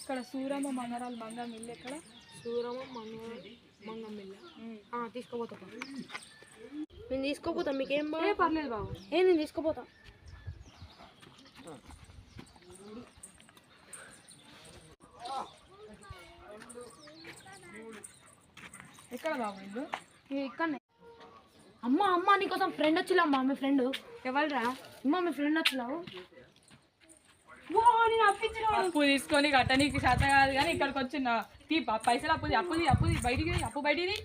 ఇక్కడ సూరమ్మ మంగరాలు మంగం ఇల్లు ఎక్కడ? సూరమ్మ మంగం ఇల్లు తీసుకోపోతా. నేను తీసుకోపోతా, మీకేం బాగా? పర్లేదు బాబు, నేను తీసుకోపోతా. ఎక్కడ బాబు ఇల్లు? ఇక్కడనే. అమ్మ నీకోసం ఫ్రెండ్ వచ్చిలా అమ్మా. మీ ఫ్రెండ్ ఎవరురా? అమ్మ మీ ఫ్రెండ్ వచ్చిలావు. అప్పు తీసుకొని కట్టనీకి శాత కాదు కానీ ఇక్కడికి వచ్చిన పైసలు అప్పుది బయటికి అప్పు బయటిది